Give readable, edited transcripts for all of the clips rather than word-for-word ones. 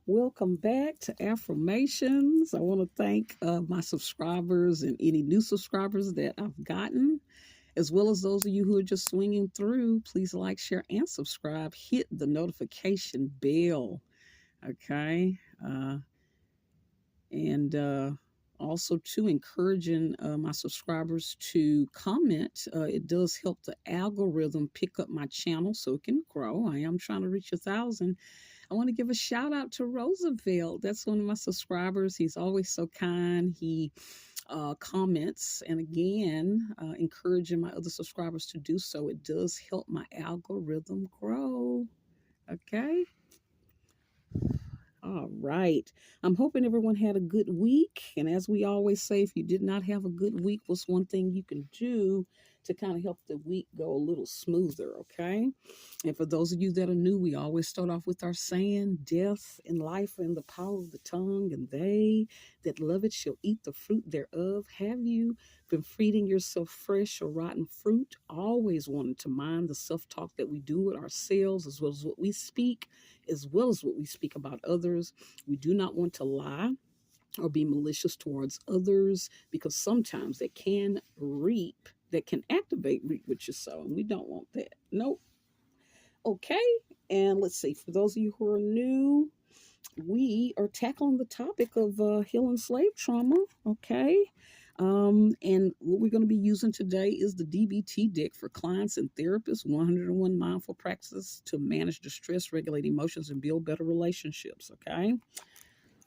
Welcome back to Affirmations. I want to thank my subscribers and any new subscribers that I've gotten, as well as those of you who are just swinging through. Please like, share, and subscribe. Hit the notification bell. Okay. And also to encouraging my subscribers to comment. It does help the algorithm pick up my channel so it can grow. I am trying to reach 1,000. I want to give a shout out to Roosevelt. That's one of my subscribers. He's always so kind. He comments, and again, encouraging my other subscribers to do so. It does help my algorithm grow. Okay. All right. I'm hoping everyone had a good week. And as we always say, if you did not have a good week, what's one thing you can do to kind of help the week go a little smoother? Okay. And for those of you that are new, we always start off with our saying, death and life are in the power of the tongue, and they that love it shall eat the fruit thereof. Have you been feeding yourself fresh or rotten fruit? Always wanting to mind the self talk that we do with ourselves, as well as what we speak, as well as what we speak about others. We do not want to lie or be malicious towards others, because sometimes that can activate reap what you sow, and we don't want that. Nope. Okay. And let's see, for those of you who are new, we are tackling the topic of healing slave trauma. Okay. And what we're going to be using today is the DBT deck for clients and therapists, 101 mindful practices to manage distress, regulate emotions, and build better relationships. Okay.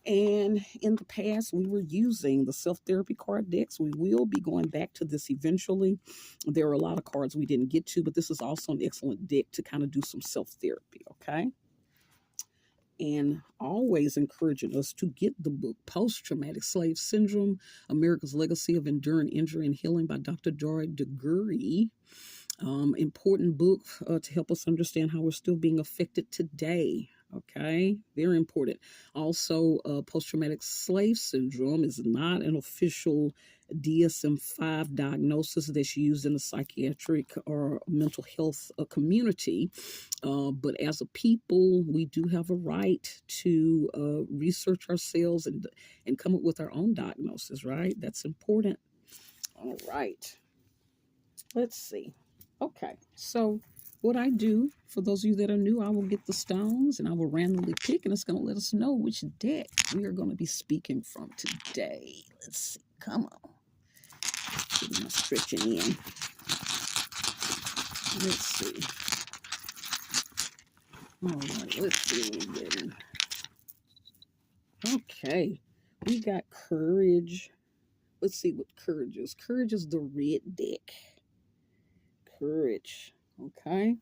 And in the past, we were using the self therapy card decks. We will be going back to this eventually. There are a lot of cards we didn't get to, but this is also an excellent deck to kind of do some self therapy. Okay. And always encouraging us to get the book Post Traumatic Slave Syndrome, America's Legacy of Enduring Injury and Healing by Dr. Joy DeGury. Important book to help us understand how we're still being affected today. Okay, very important. Also, post traumatic slave syndrome is not an official DSM 5 diagnosis that's used in the psychiatric or mental health community. But as a people, we do have a right to research ourselves and come up with our own diagnosis, right? That's important. All right. Let's see. Okay, so what I do, for those of you that are new, I will get the stones and I will randomly pick, and it's going to let us know which deck we are going to be speaking from today. Let's see. Come on. Getting my stretching in. Let's see. All right, let's see what we're getting. Okay, we got courage. Let's see what courage is. Courage is the red deck. Courage. Okay.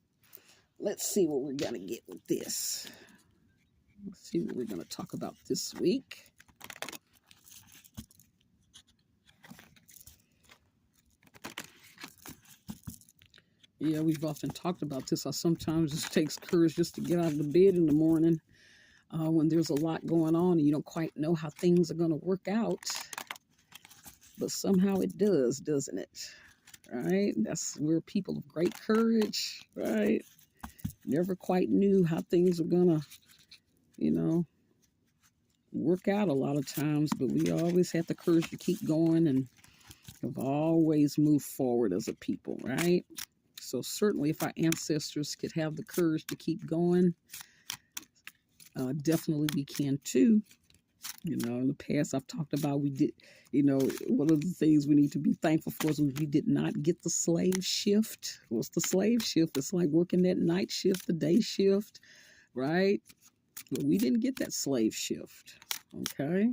Let's see what we're going to get with this. Let's see what we're going to talk about this week. Yeah, we've often talked about this. How sometimes it takes courage just to get out of the bed in the morning when there's a lot going on and you don't quite know how things are going to work out. But somehow it does, doesn't it? Right? We're people of great courage, right? Never quite knew how things were going to, work out a lot of times, but we always had the courage to keep going and have always moved forward as a people, right? So certainly if our ancestors could have the courage to keep going, definitely we can too. In the past I've talked about we did, one of the things we need to be thankful for is we did not get the slave shift. What's the slave shift? It's like working that night shift, the day shift, right? But we didn't get that slave shift, okay?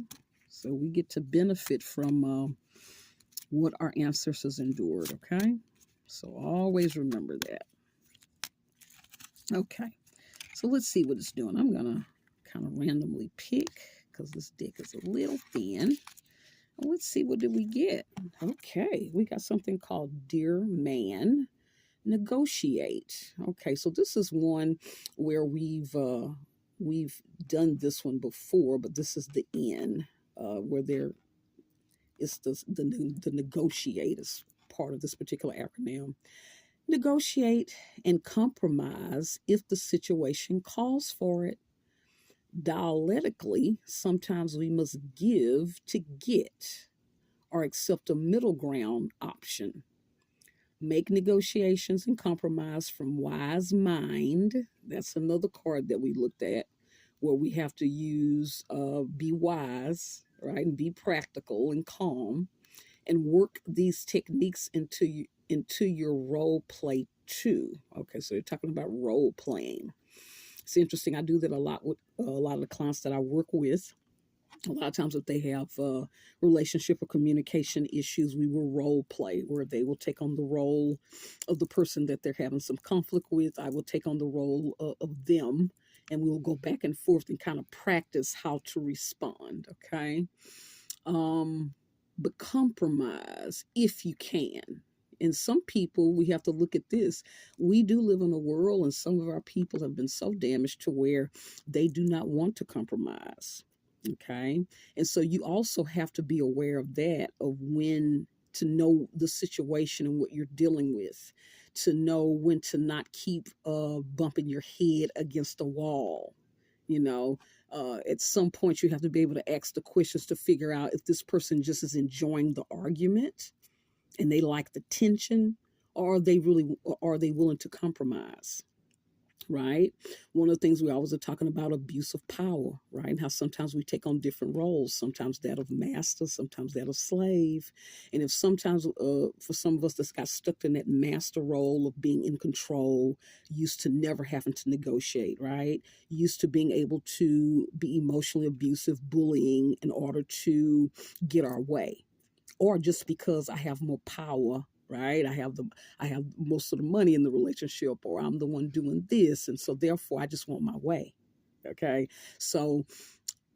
So we get to benefit from what our ancestors endured, okay? So always remember that. Okay, so let's see what it's doing. I'm going to kind of randomly pick because this deck is a little thin. Let's see, what did we get? Okay, we got something called Dear Man, Negotiate. Okay, so this is one where we've done this one before, but this is the end where there is the negotiate is part of this particular acronym. Negotiate and compromise if the situation calls for it. Dialectically, sometimes we must give to get or accept a middle ground option. Make negotiations and compromise from wise mind. That's another card that we looked at where we have to use be wise, right, and be practical and calm, and work these techniques into your role play too. Okay, so you're talking about role playing. It's interesting. I do that a lot with a lot of the clients that I work with. A lot of times, if they have relationship or communication issues, we will role play where they will take on the role of the person that they're having some conflict with. I will take on the role of them, and we'll go back and forth and kind of practice how to respond. Okay. Um, but compromise if you can. And some people, we have to look at this. We do live in a world, and some of our people have been so damaged to where they do not want to compromise. Okay. And so you also have to be aware of that, of when to know the situation and what you're dealing with, to know when to not keep bumping your head against a wall. You know, at some point, you have to be able to ask the questions to figure out if this person just is enjoying the argument and they like the tension, or are they willing to compromise? Right. One of the things we always are talking about abuse of power, right? And how sometimes we take on different roles, sometimes that of master, sometimes that of slave. And if sometimes for some of us that's got stuck in that master role of being in control, used to never having to negotiate, right? Used to being able to be emotionally abusive, bullying in order to get our way, or just because I have more power, right? I have most of the money in the relationship, or I'm the one doing this, and so therefore I just want my way. Okay, so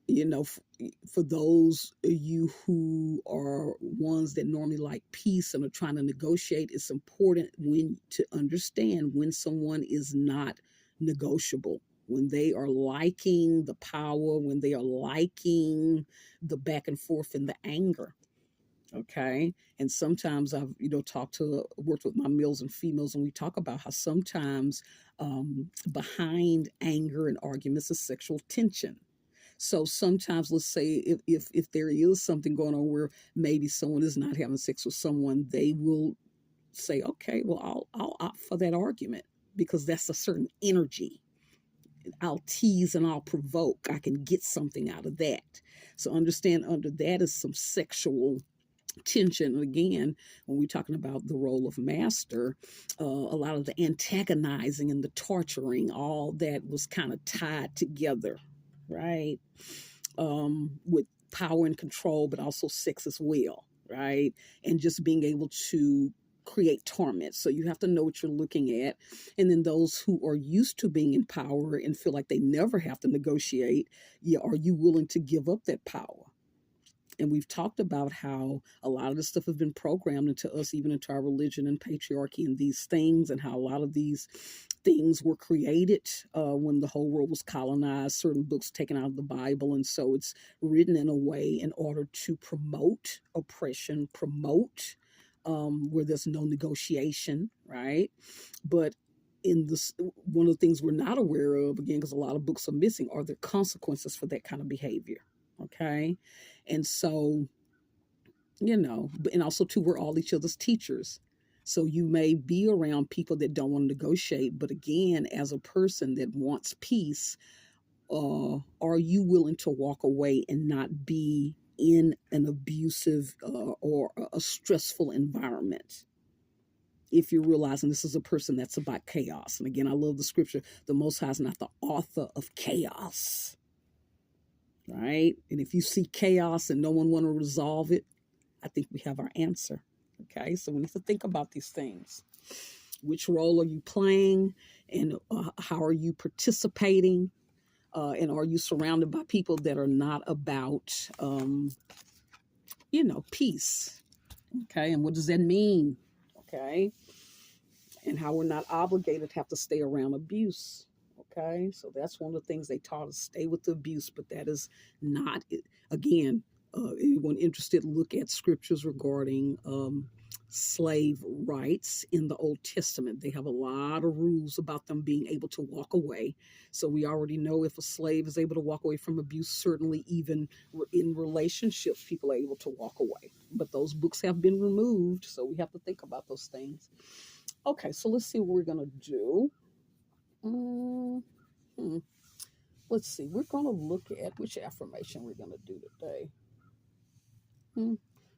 you know, for those of you who are ones that normally like peace and are trying to negotiate, it's important when to understand when someone is not negotiable, when they are liking the power, when they are liking the back and forth and the anger. Okay. And sometimes I've, worked with my males and females, and we talk about how sometimes behind anger and arguments is sexual tension. So sometimes, let's say if there is something going on where maybe someone is not having sex with someone, they will say, okay, well, I'll opt for that argument because that's a certain energy. I'll tease and I'll provoke. I can get something out of that. So understand, under that is some sexual tension. Again, when we're talking about the role of master, a lot of the antagonizing and the torturing, all that was kind of tied together, right? With power and control, but also sex as well, right? And just being able to create torment. So you have to know what you're looking at. And then those who are used to being in power and feel like they never have to negotiate, yeah, are you willing to give up that power? And we've talked about how a lot of this stuff has been programmed into us, even into our religion and patriarchy and these things, and how a lot of these things were created when the whole world was colonized, certain books taken out of the Bible. And so it's written in a way in order to promote oppression, promote where there's no negotiation, right? But in this, one of the things we're not aware of, again, because a lot of books are missing, are the consequences for that kind of behavior. Okay. And so, and also too, we're all each other's teachers. So you may be around people that don't want to negotiate, but again, as a person that wants peace, are you willing to walk away and not be in an abusive or a stressful environment? If you're realizing this is a person that's about chaos. And again, I love the scripture, the Most High is not the author of chaos. Right? And if you see chaos and no one want to resolve it, I think we have our answer. Okay? So we need to think about these things. Which role are you playing, and how are you participating? And are you surrounded by people that are not about, peace? Okay? And what does that mean? Okay? And how we're not obligated to have to stay around abuse. Okay, so that's one of the things they taught us: stay with the abuse. But that is not, again, anyone interested, look at scriptures regarding slave rights in the Old Testament. They have a lot of rules about them being able to walk away. So we already know if a slave is able to walk away from abuse, certainly even in relationships, people are able to walk away. But those books have been removed, so we have to think about those things. Okay, so let's see what we're going to do. Hmm. Let's see. We're going to look at which affirmation we're going to do today.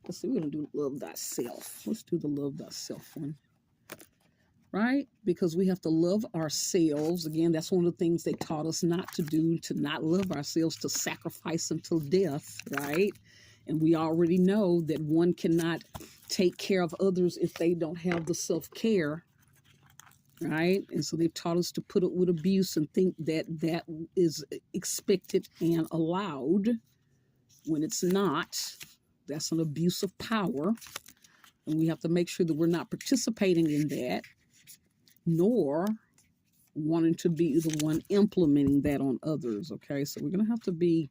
Let's see. We're going to do love thyself. Let's do the love thyself one. Right? Because we have to love ourselves. Again, that's one of the things they taught us not to do, to not love ourselves, to sacrifice until death. Right? And we already know that one cannot take care of others if they don't have the self-care. Right? And so they've taught us to put up with abuse and think that that is expected and allowed when it's not. That's an abuse of power. And we have to make sure that we're not participating in that, nor wanting to be the one implementing that on others. Okay, so we're going to have to be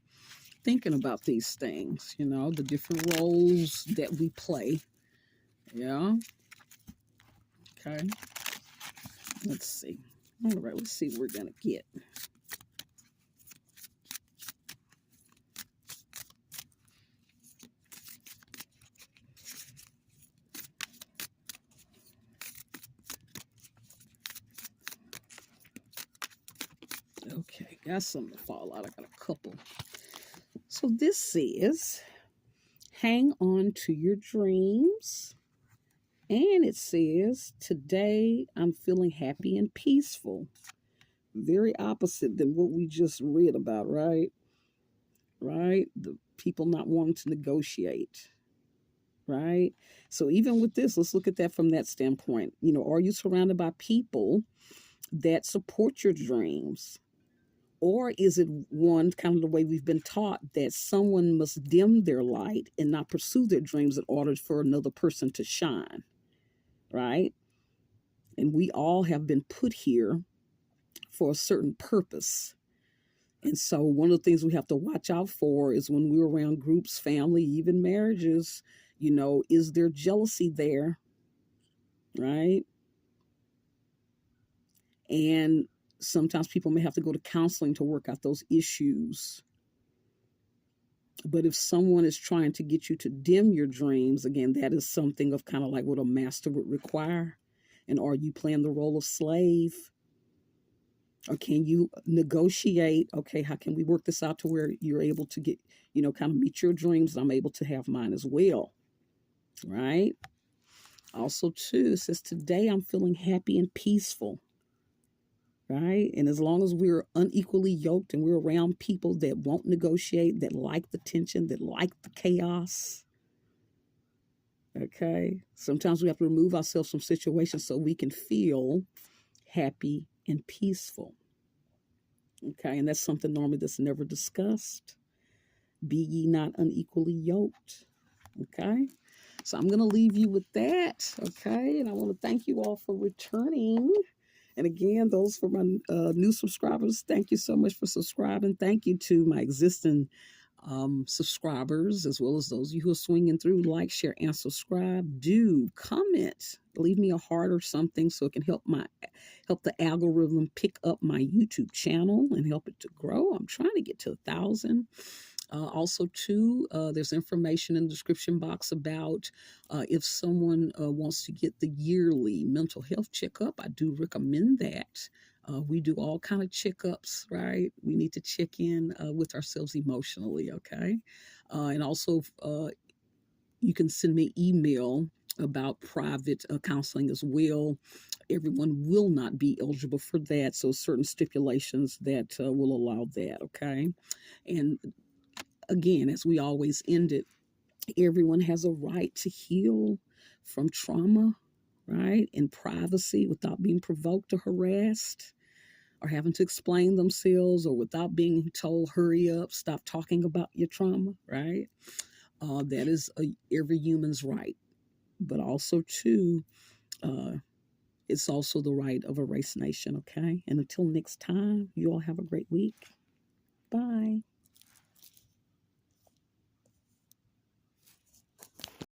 thinking about these things, you know, the different roles that we play. Yeah. Okay. Let's see. All right, let's see what we're going to get. Okay, got something to fall out. I got a couple. So this says, hang on to your dreams. And it says, today I'm feeling happy and peaceful. Very opposite than what we just read about, right? Right? The people not wanting to negotiate, right? So even with this, let's look at that from that standpoint. You know, are you surrounded by people that support your dreams? Or is it one, kind of the way we've been taught, that someone must dim their light and not pursue their dreams in order for another person to shine, right? And we all have been put here for a certain purpose. And so one of the things we have to watch out for is when we're around groups, family, even marriages, you know, is there jealousy there, right? And sometimes people may have to go to counseling to work out those issues. But if someone is trying to get you to dim your dreams, again, that is something of kind of like what a master would require. And are you playing the role of slave? Or can you negotiate? Okay, how can we work this out to where you're able to get, you know, kind of meet your dreams? I'm able to have mine as well, right? Also, too, it says, today I'm feeling happy and peaceful, right? And as long as we're unequally yoked and we're around people that won't negotiate, that like the tension, that like the chaos, okay? Sometimes we have to remove ourselves from situations so we can feel happy and peaceful. Okay, and that's something normally that's never discussed. Be ye not unequally yoked. Okay, so I'm going to leave you with that. Okay, and I want to thank you all for returning. And again, those for my new subscribers, thank you so much for subscribing. Thank you to my existing subscribers, as well as those of you who are swinging through. Like, share, and subscribe. Do comment, leave me a heart or something so it can help the algorithm pick up my YouTube channel and help it to grow. I'm trying to get to 1,000. Also, too, there's information in the description box about if someone wants to get the yearly mental health checkup. I do recommend that. We do all kind of checkups, right? We need to check in with ourselves emotionally, okay? And also, you can send me email about private counseling as well. Everyone will not be eligible for that, so certain stipulations that will allow that, okay? And again, as we always end it, everyone has a right to heal from trauma, right? In privacy without being provoked or harassed or having to explain themselves or without being told, hurry up, stop talking about your trauma, right? That is every human's right. But also, too, it's also the right of a race nation, okay? And until next time, you all have a great week. Bye.